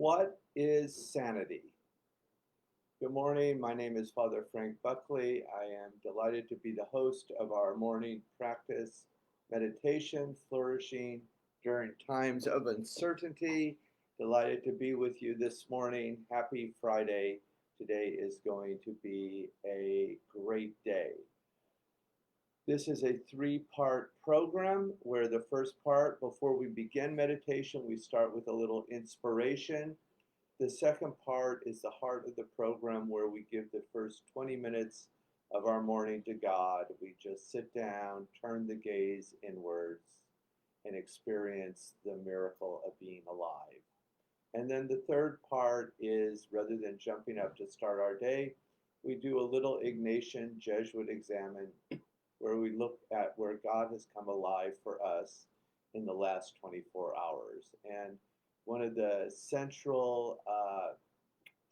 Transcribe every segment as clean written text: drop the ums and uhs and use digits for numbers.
What is sanity? Good morning. My name is Father Frank Buckley. I am delighted to be the host of our morning practice meditation, flourishing during times of uncertainty. Delighted to be with you this morning. Happy Friday. Today is going to be a great day. This is a three-part program where the first part, before we begin meditation, we start with a little inspiration. The second part is the heart of the program where we give the first 20 minutes of our morning to God. We just sit down, turn the gaze inwards, and experience the miracle of being alive. And then the third part is, rather than jumping up to start our day, we do a little Ignatian Jesuit examine where we look at where God has come alive for us in the last 24 hours. And one of the central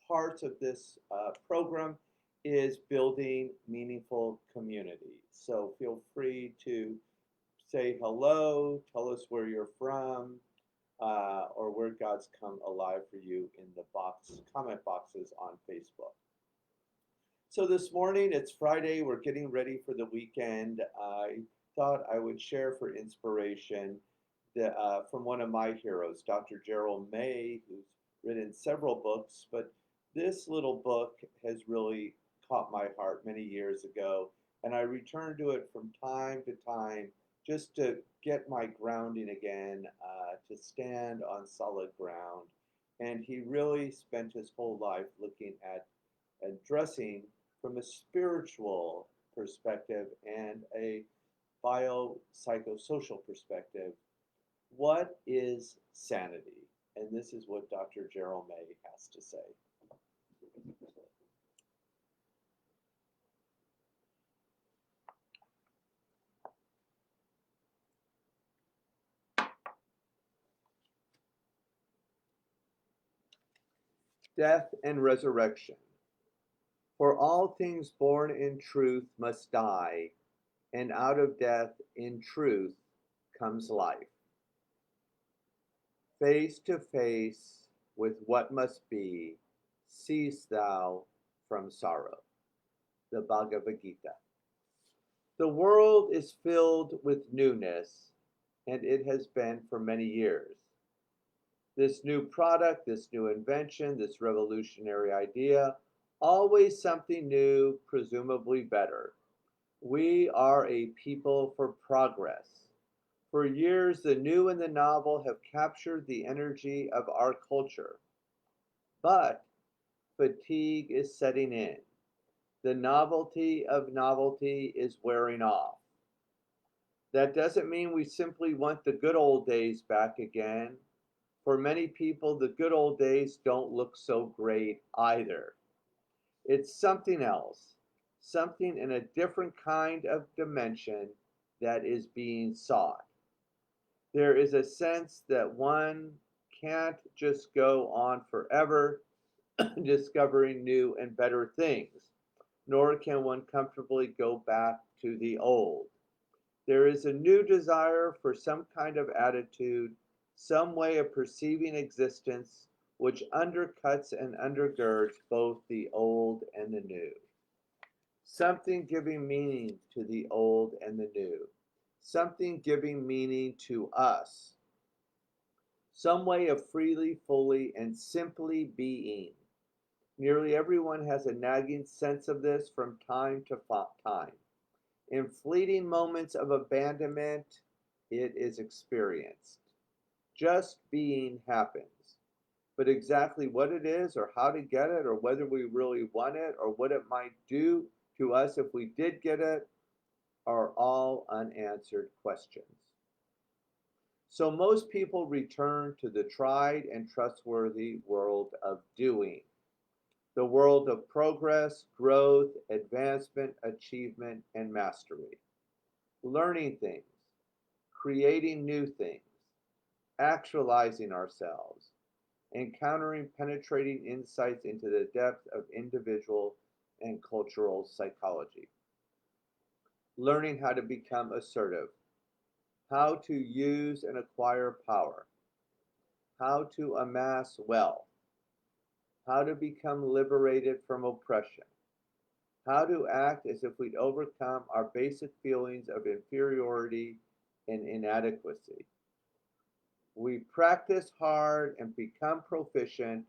parts of this program is building meaningful community. So feel free to say hello, tell us where you're from, or where God's come alive for you in the comment boxes on Facebook. So this morning, it's Friday, we're getting ready for the weekend. I thought I would share for inspiration from one of my heroes, Dr. Gerald May, who's written several books, but this little book has really caught my heart many years ago, and I return to it from time to time just to get my grounding again, to stand on solid ground. And he really spent his whole life looking at addressing from a spiritual perspective and a biopsychosocial perspective, what is sanity? And this is what Dr. Gerald May has to say. Death and resurrection. For all things born in truth must die, and out of death in truth comes life. Face to face with what must be, cease thou from sorrow. The Bhagavad Gita. The world is filled with newness, and it has been for many years. This new product, this new invention, this revolutionary idea, always something new, presumably better. We are a people for progress. For years, the new and the novel have captured the energy of our culture. But fatigue is setting in. The novelty of novelty is wearing off. That doesn't mean we simply want the good old days back again. For many people, the good old days don't look so great either. It's something else, something in a different kind of dimension that is being sought. There is a sense that one can't just go on forever discovering new and better things, nor can one comfortably go back to the old. There is a new desire for some kind of attitude, some way of perceiving existence, which undercuts and undergirds both the old and the new. Something giving meaning to the old and the new. Something giving meaning to us. Some way of freely, fully, and simply being. Nearly everyone has a nagging sense of this from time to time. In fleeting moments of abandonment, it is experienced. Just being happens. But exactly what it is, or how to get it, or whether we really want it, or what it might do to us if we did get it, are all unanswered questions. So most people return to the tried and trustworthy world of doing. The world of progress, growth, advancement, achievement, and mastery. Learning things, creating new things, actualizing ourselves, encountering penetrating insights into the depth of individual and cultural psychology. Learning how to become assertive, how to use and acquire power, how to amass wealth, how to become liberated from oppression, how to act as if we'd overcome our basic feelings of inferiority and inadequacy. We practice hard and become proficient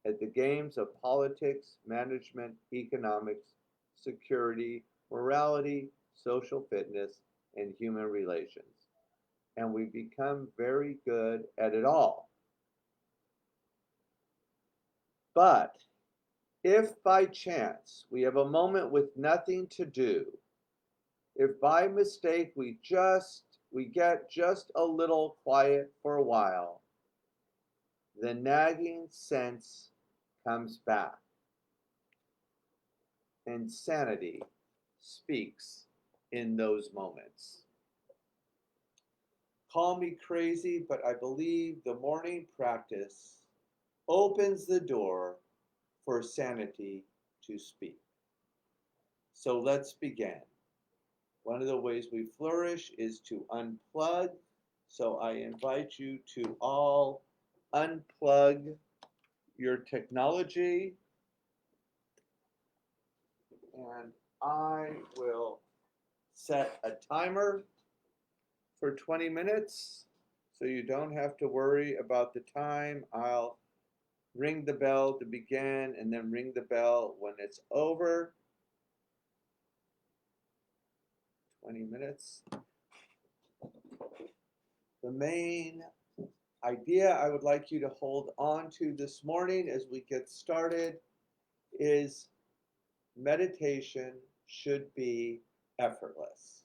at the games of politics, management, economics, security, morality, social fitness, and human relations. And we become very good at it all. But if by chance we have a moment with nothing to do, if by mistake we get just a little quiet for a while, the nagging sense comes back, and sanity speaks in those moments. Call me crazy, but I believe the morning practice opens the door for sanity to speak. So let's begin. One of the ways we flourish is to unplug. So I invite you to all unplug your technology, and I will set a timer for 20 minutes so you don't have to worry about the time. I'll ring the bell to begin and then ring the bell when it's over. 20 minutes. The main idea I would like you to hold on to this morning as we get started is meditation should be effortless.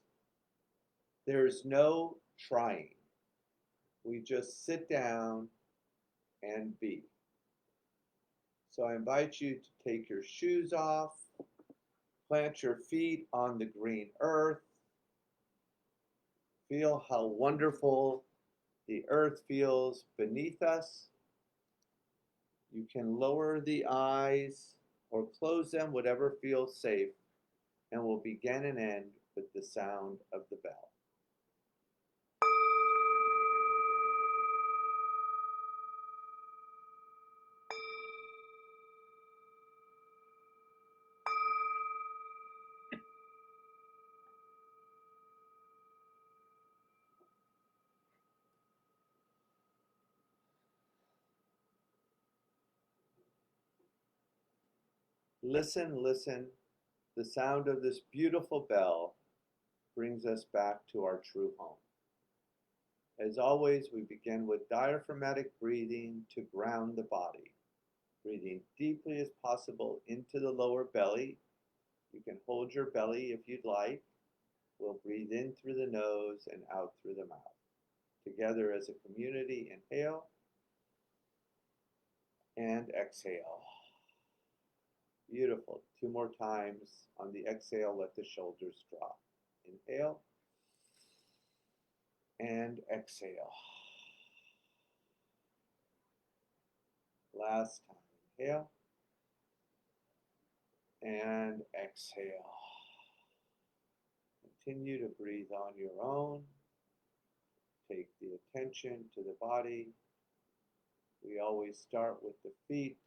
There's no trying. We just sit down and be. So I invite you to take your shoes off, plant your feet on the green earth, feel how wonderful the earth feels beneath us. You can lower the eyes or close them, whatever feels safe, and we'll begin and end with the sound of the bell. Listen, listen. The sound of this beautiful bell brings us back to our true home. As always, we begin with diaphragmatic breathing to ground the body. Breathing deeply as possible into the lower belly. You can hold your belly if you'd like. We'll breathe in through the nose and out through the mouth. Together as a community, inhale and exhale. Beautiful. 2 more times. On the exhale, let the shoulders drop. Inhale and exhale. Last time. Inhale and exhale. Continue to breathe on your own. Take the attention to the body. We always start with the feet.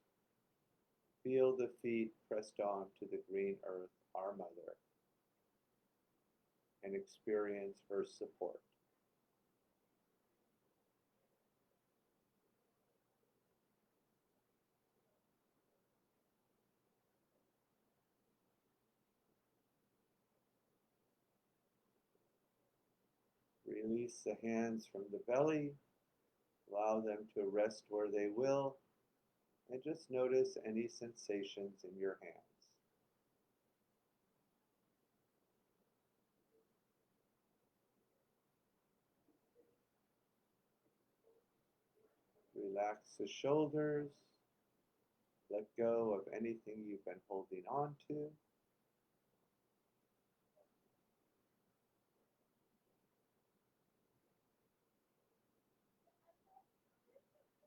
Feel the feet pressed on to the green earth, our mother, and experience her support. Release the hands from the belly. Allow them to rest where they will, and just notice any sensations in your hands. Relax the shoulders. Let go of anything you've been holding on to.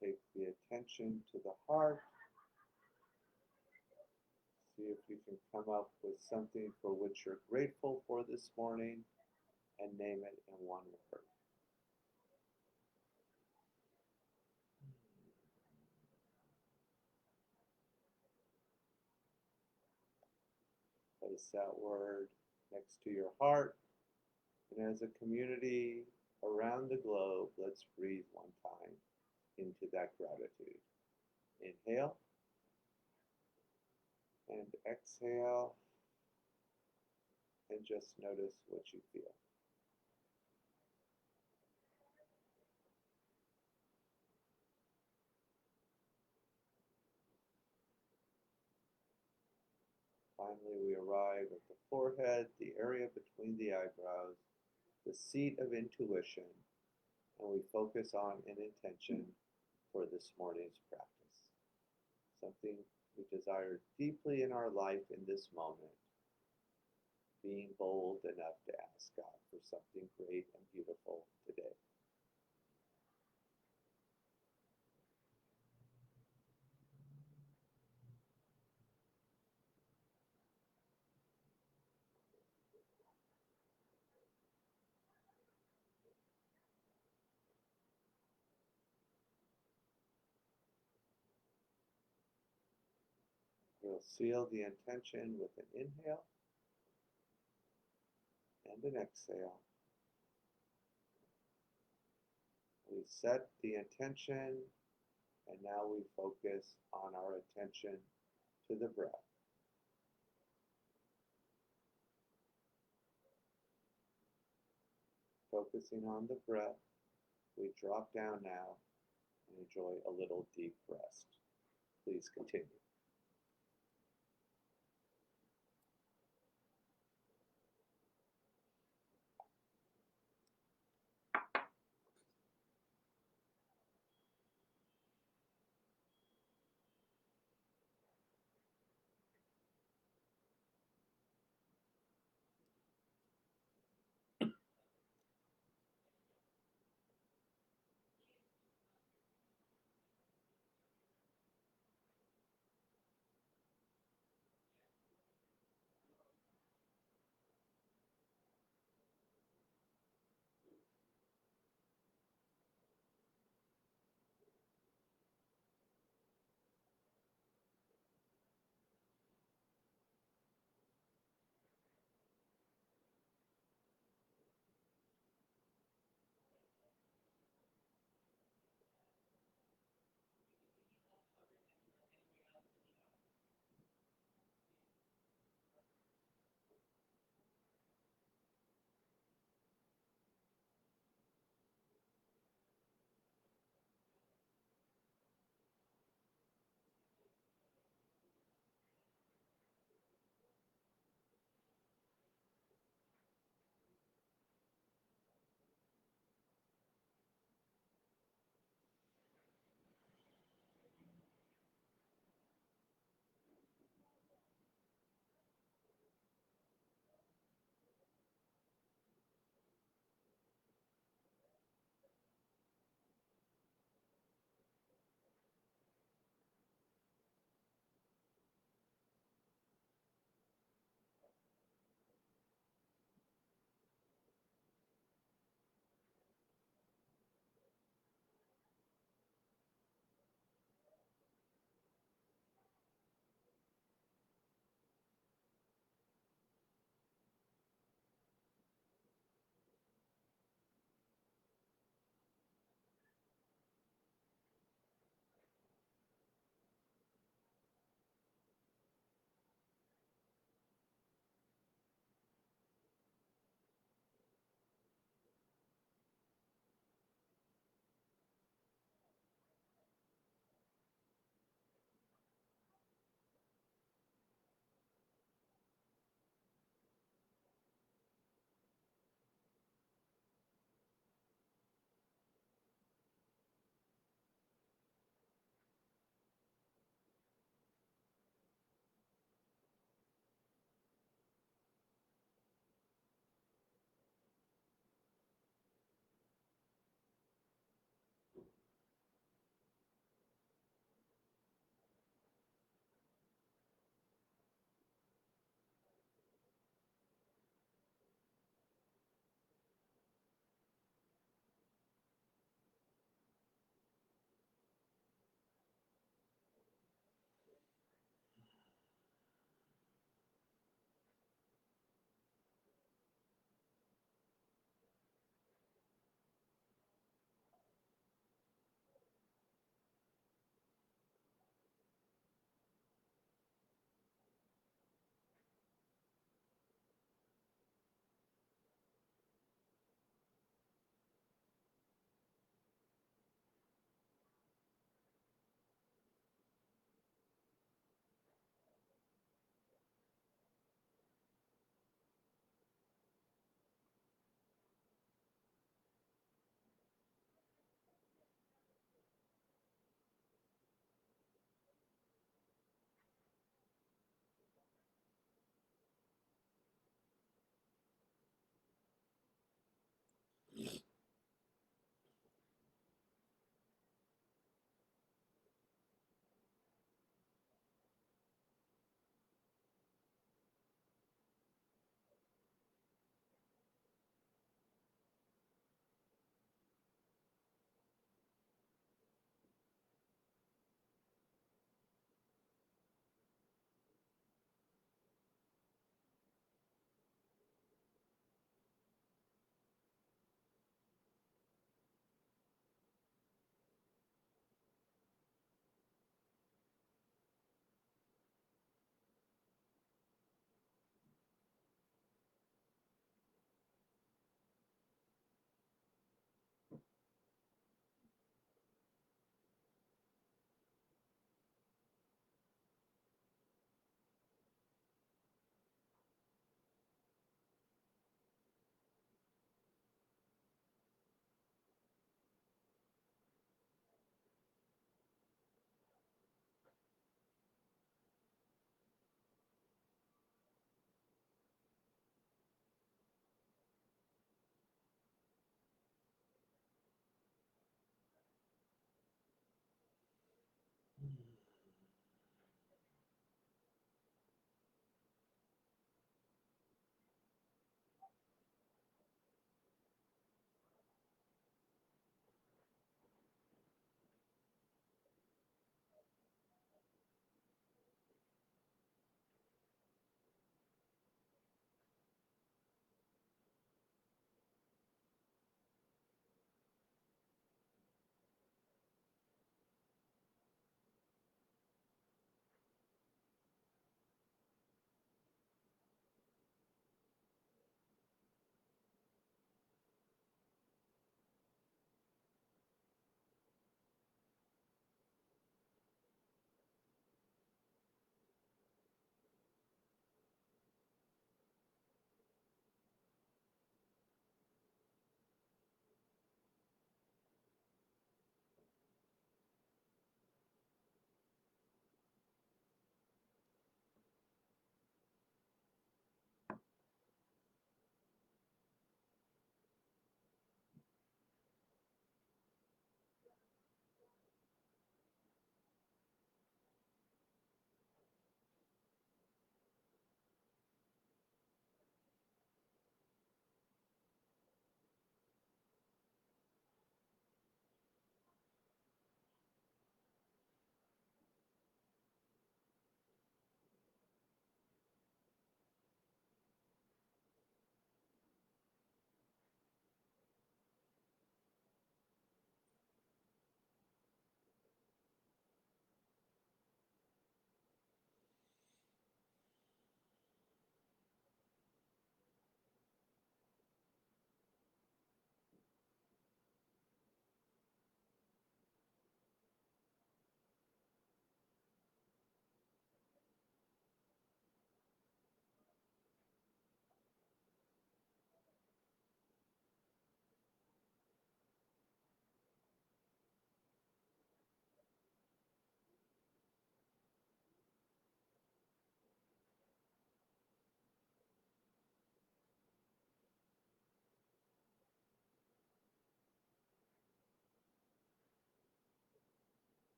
Take the attention to the heart. See if you can come up with something for which you're grateful for this morning and name it in one word. Place that word next to your heart. And as a community around the globe, let's breathe one time into that gratitude. Inhale and exhale, and just notice what you feel. Finally, we arrive at the forehead, the area between the eyebrows, the seat of intuition, and we focus on an intention for this morning's practice. Something we desire deeply in our life in this moment, being bold enough to ask God for something great and beautiful today. We'll seal the intention with an inhale and an exhale. We set the intention, and now we focus on our attention to the breath. Focusing on the breath, we drop down now and enjoy a little deep rest. Please continue.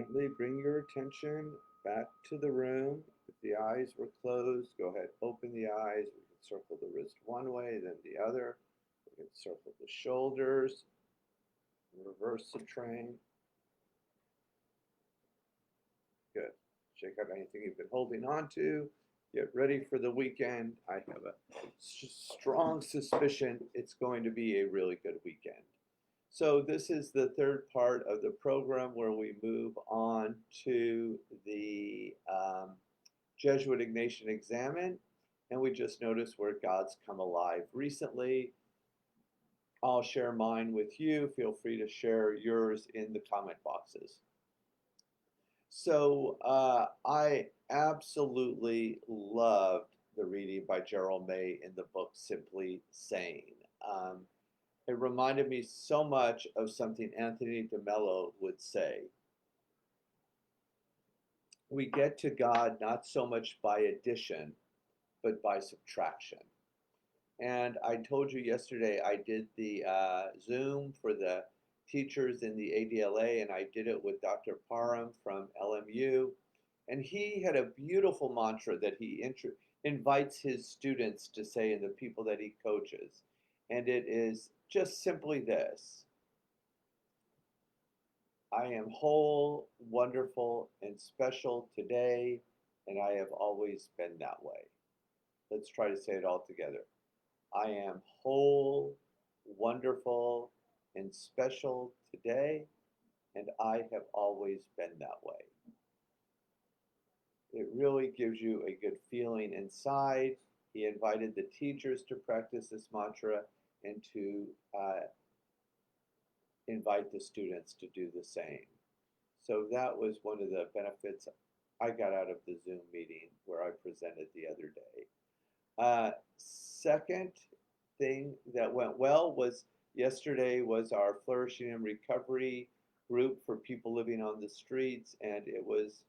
Gently bring your attention back to the room. If the eyes were closed, go ahead, open the eyes. We can circle the wrist one way, then the other. We can circle the shoulders, reverse the train. Good. Shake out anything you've been holding on to. Get ready for the weekend. I have a strong suspicion it's going to be a really good weekend. So this is the third part of the program where we move on to the Jesuit Ignatian Examen, and we just noticed where God's come alive recently. I'll share mine with you. Feel free to share yours in the comment boxes. So I absolutely loved the reading by Gerald May in the book Simply Sane. It reminded me so much of something Anthony DeMello would say. We get to God not so much by addition, but by subtraction. And I told you yesterday I did the Zoom for the teachers in the ADLA, and I did it with Dr. Parham from LMU. And he had a beautiful mantra that he invites his students to say and the people that he coaches. And it is just simply this: I am whole, wonderful, and special today, and I have always been that way. Let's try to say it all together. I am whole, wonderful, and special today, and I have always been that way. It really gives you a good feeling inside. He invited the teachers to practice this mantra and to invite the students to do the same. So that was one of the benefits I got out of the Zoom meeting where I presented the other day. Second thing that went well was yesterday was our Flourishing and Recovery group for people living on the streets, and it was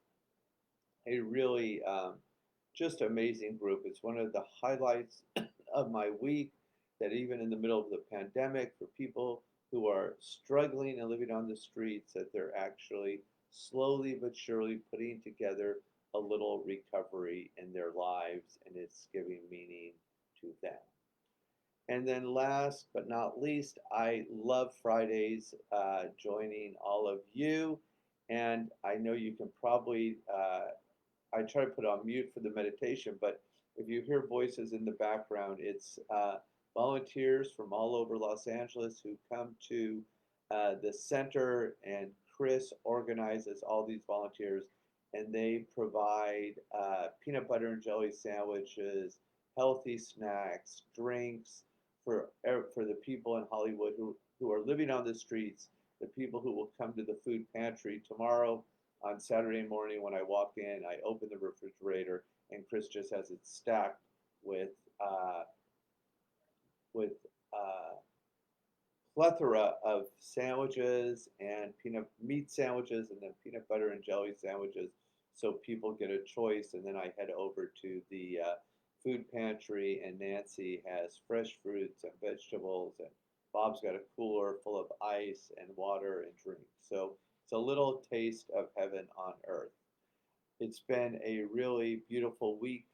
a really just amazing group. It's one of the highlights of my week, that even in the middle of the pandemic, for people who are struggling and living on the streets, that they're actually slowly but surely putting together a little recovery in their lives, and it's giving meaning to them. And then last but not least, I love Fridays, joining all of you. And I know you can probably, I try to put on mute for the meditation, but if you hear voices in the background, it's volunteers from all over Los Angeles who come to the center, and Chris organizes all these volunteers, and they provide peanut butter and jelly sandwiches, healthy snacks, drinks for the people in Hollywood who are living on the streets, the people who will come to the food pantry tomorrow. On Saturday morning, when I walk in, I open the refrigerator, and Chris just has it stacked with plethora of sandwiches and meat sandwiches, and then peanut butter and jelly sandwiches, so people get a choice. And then I head over to the food pantry, and Nancy has fresh fruits and vegetables, and Bob's got a cooler full of ice and water and drinks. So it's a little taste of heaven on earth. It's been a really beautiful week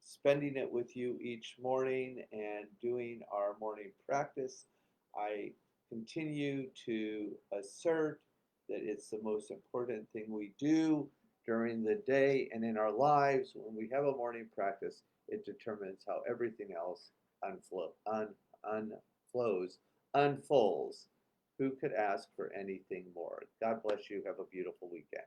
spending it with you each morning and doing our morning practice. I continue to assert that it's the most important thing we do during the day and in our lives. When we have a morning practice, it determines how everything else unfolds. Who could ask for anything more? God bless you. Have a beautiful weekend.